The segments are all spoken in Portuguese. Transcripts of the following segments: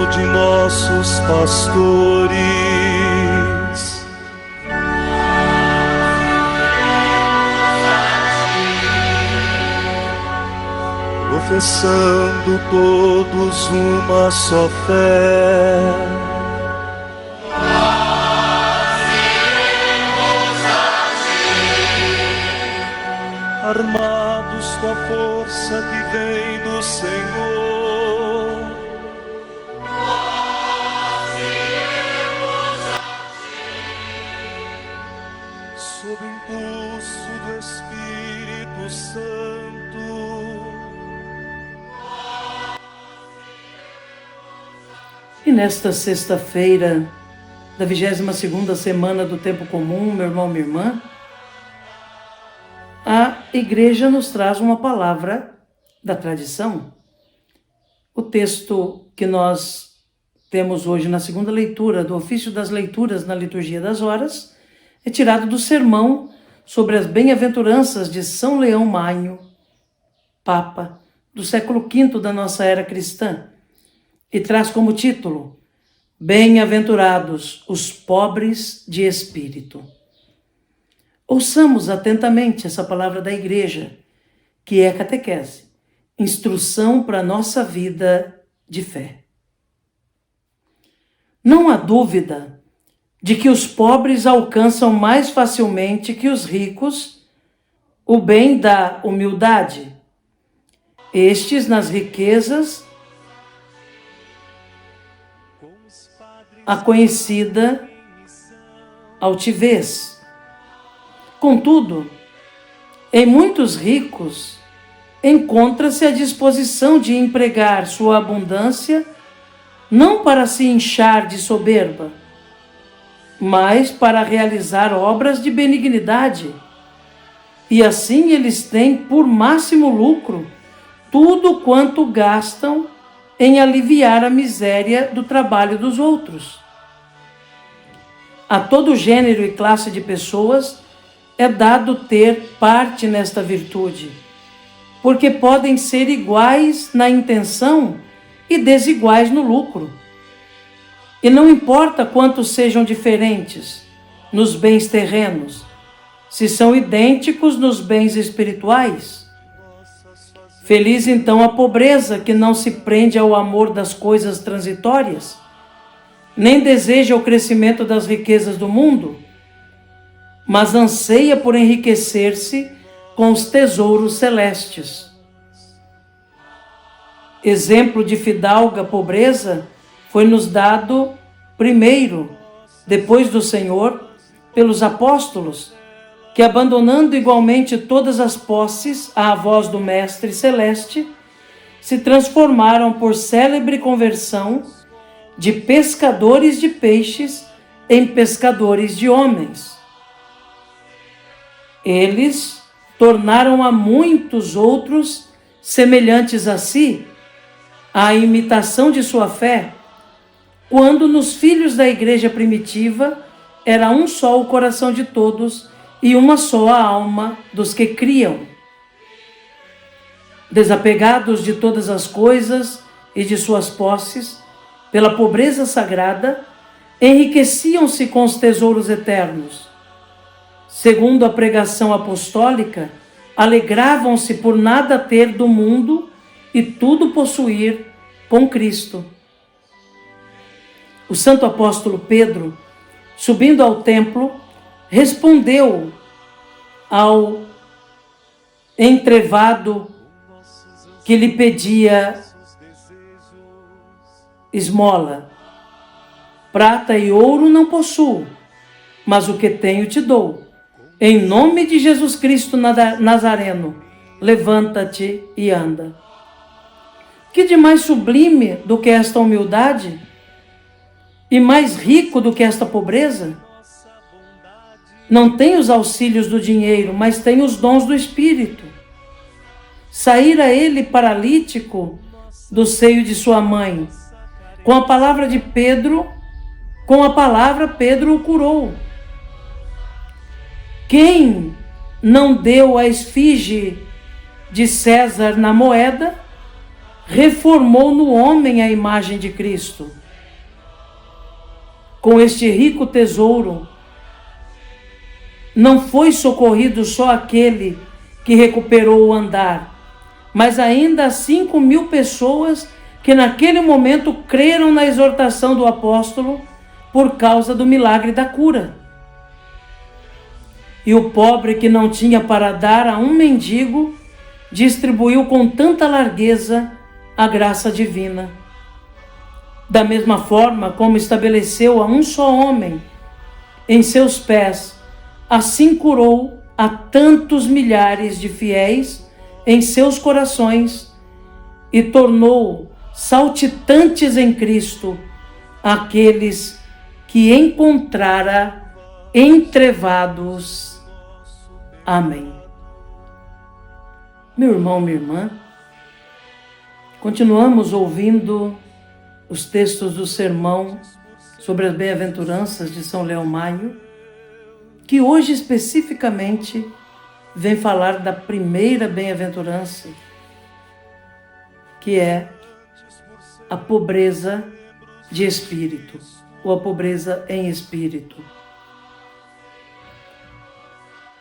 de nossos pastores. Professando todos uma só fé, armados com a força que vem do Senhor, sob impulso do Espírito Santo. E nesta sexta-feira da 22ª semana do Tempo Comum, meu irmão, minha irmã, a Igreja nos traz uma palavra da tradição. O texto que nós temos hoje na segunda leitura do ofício das leituras na Liturgia das Horas é tirado do sermão sobre as bem-aventuranças de São Leão Magno, Papa do século V da nossa era cristã, e traz como título: Bem-aventurados os pobres de espírito. Ouçamos atentamente essa palavra da Igreja, que é catequese, instrução para a nossa vida de fé. Não há dúvida de que os pobres alcançam mais facilmente que os ricos o bem da humildade. Estes, nas riquezas, a conhecida altivez. Contudo, em muitos ricos, encontra-se a disposição de empregar sua abundância não para se inchar de soberba, mas para realizar obras de benignidade. E assim eles têm por máximo lucro tudo quanto gastam em aliviar a miséria do trabalho dos outros. A todo gênero e classe de pessoas é dado ter parte nesta virtude, porque podem ser iguais na intenção e desiguais no lucro. E não importa quantos sejam diferentes nos bens terrenos, se são idênticos nos bens espirituais. Feliz então a pobreza que não se prende ao amor das coisas transitórias, nem deseja o crescimento das riquezas do mundo, mas anseia por enriquecer-se com os tesouros celestes. Exemplo de fidalga pobreza foi-nos dado primeiro, depois do Senhor, pelos apóstolos, que, abandonando igualmente todas as posses à voz do Mestre Celeste, se transformaram por célebre conversão de pescadores de peixes em pescadores de homens. Eles tornaram a muitos outros semelhantes a si, à imitação de sua fé, quando nos filhos da Igreja primitiva era um só o coração de todos e uma só a alma dos que criam. Desapegados de todas as coisas e de suas posses, pela pobreza sagrada, enriqueciam-se com os tesouros eternos. Segundo a pregação apostólica, alegravam-se por nada ter do mundo e tudo possuir com Cristo. O santo apóstolo Pedro, subindo ao templo, respondeu ao entrevado que lhe pedia esmola: prata e ouro não possuo, mas o que tenho te dou. Em nome de Jesus Cristo Nazareno, levanta-te e anda. Que de mais sublime do que esta humildade? E mais rico do que esta pobreza? Não tem os auxílios do dinheiro, mas tem os dons do Espírito. Saíra ele paralítico do seio de sua mãe. Com a palavra Pedro o curou. Quem não deu a esfinge de César na moeda, reformou no homem a imagem de Cristo. Com este rico tesouro, não foi socorrido só aquele que recuperou o andar, mas ainda as 5.000 pessoas que naquele momento creram na exortação do apóstolo por causa do milagre da cura. E o pobre que não tinha para dar a um mendigo, distribuiu com tanta largueza a graça divina. Da mesma forma como estabeleceu a um só homem em seus pés, assim curou a tantos milhares de fiéis em seus corações e tornou saltitantes em Cristo aqueles que encontrara entrevados. Amém. Meu irmão, minha irmã, continuamos ouvindo os textos do sermão sobre as bem-aventuranças de São Leão Maio, que hoje especificamente vem falar da primeira bem-aventurança, que é a pobreza de espírito, ou a pobreza em espírito.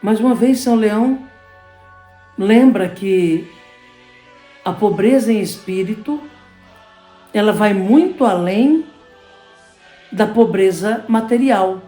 Mais uma vez, São Leão lembra que a pobreza em espírito, ela vai muito além da pobreza material.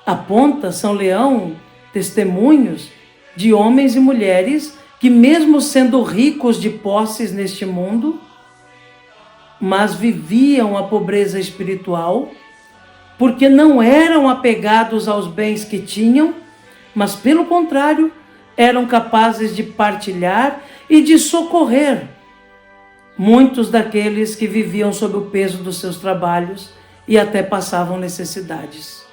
Aponta São Leão testemunhos de homens e mulheres que, mesmo sendo ricos de posses neste mundo, mas viviam a pobreza espiritual, porque não eram apegados aos bens que tinham, mas, pelo contrário, eram capazes de partilhar e de socorrer muitos daqueles que viviam sob o peso dos seus trabalhos e até passavam necessidades.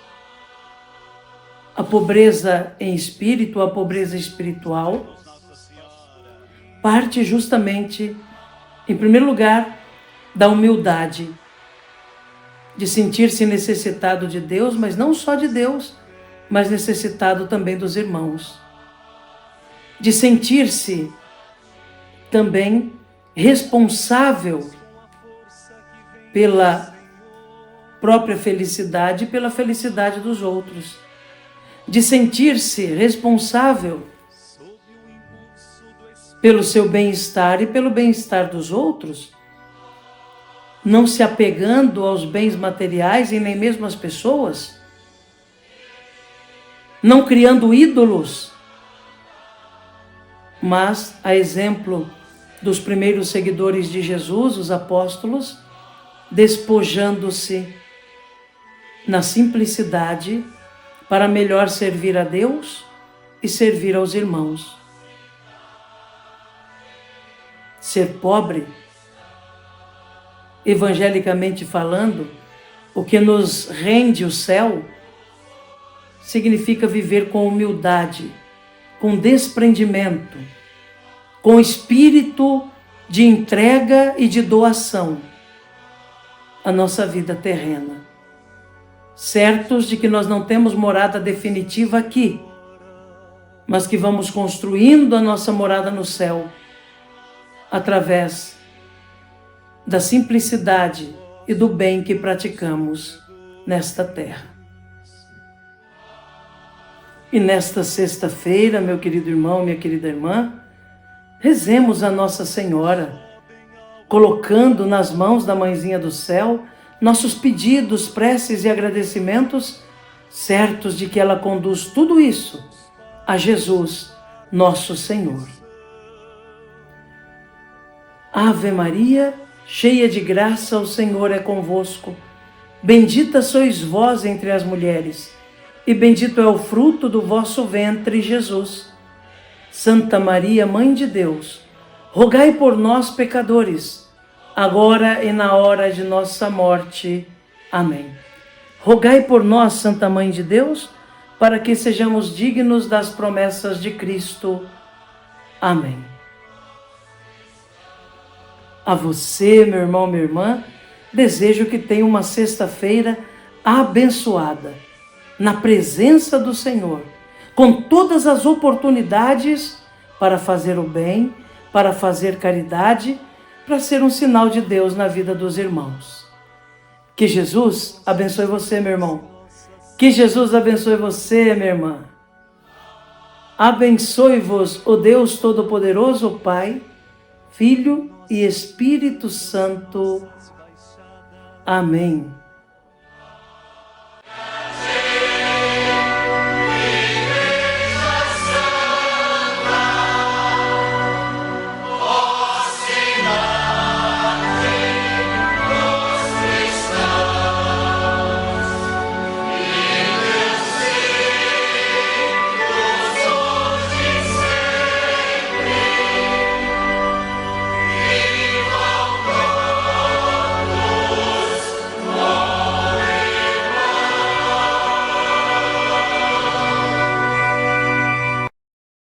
A pobreza em espírito, a pobreza espiritual, parte justamente, em primeiro lugar, da humildade, de sentir-se necessitado de Deus, mas não só de Deus, mas necessitado também dos irmãos. De sentir-se também responsável pela própria felicidade e pela felicidade dos outros. De sentir-se responsável pelo seu bem-estar e pelo bem-estar dos outros, não se apegando aos bens materiais e nem mesmo às pessoas, não criando ídolos, mas, a exemplo dos primeiros seguidores de Jesus, os apóstolos, despojando-se na simplicidade para melhor servir a Deus e servir aos irmãos. Ser pobre, evangelicamente falando, o que nos rende o céu, significa viver com humildade, com desprendimento, com espírito de entrega e de doação a nossa vida terrena. Certos de que nós não temos morada definitiva aqui, mas que vamos construindo a nossa morada no céu através da simplicidade e do bem que praticamos nesta terra. E nesta sexta-feira, meu querido irmão, minha querida irmã, rezemos a Nossa Senhora, colocando nas mãos da Mãezinha do Céu nossos pedidos, preces e agradecimentos, certos de que ela conduz tudo isso a Jesus, nosso Senhor. Ave Maria, cheia de graça, o Senhor é convosco. Bendita sois vós entre as mulheres, e bendito é o fruto do vosso ventre, Jesus. Santa Maria, Mãe de Deus, rogai por nós, pecadores, agora e na hora de nossa morte. Amém. Rogai por nós, Santa Mãe de Deus, para que sejamos dignos das promessas de Cristo. Amém. A você, meu irmão, minha irmã, desejo que tenha uma sexta-feira abençoada, na presença do Senhor, com todas as oportunidades para fazer o bem, para fazer caridade para ser um sinal de Deus na vida dos irmãos. Que Jesus abençoe você, meu irmão. Que Jesus abençoe você, minha irmã. Abençoe-vos o Deus Todo-Poderoso, o Pai, Filho e Espírito Santo. Amém.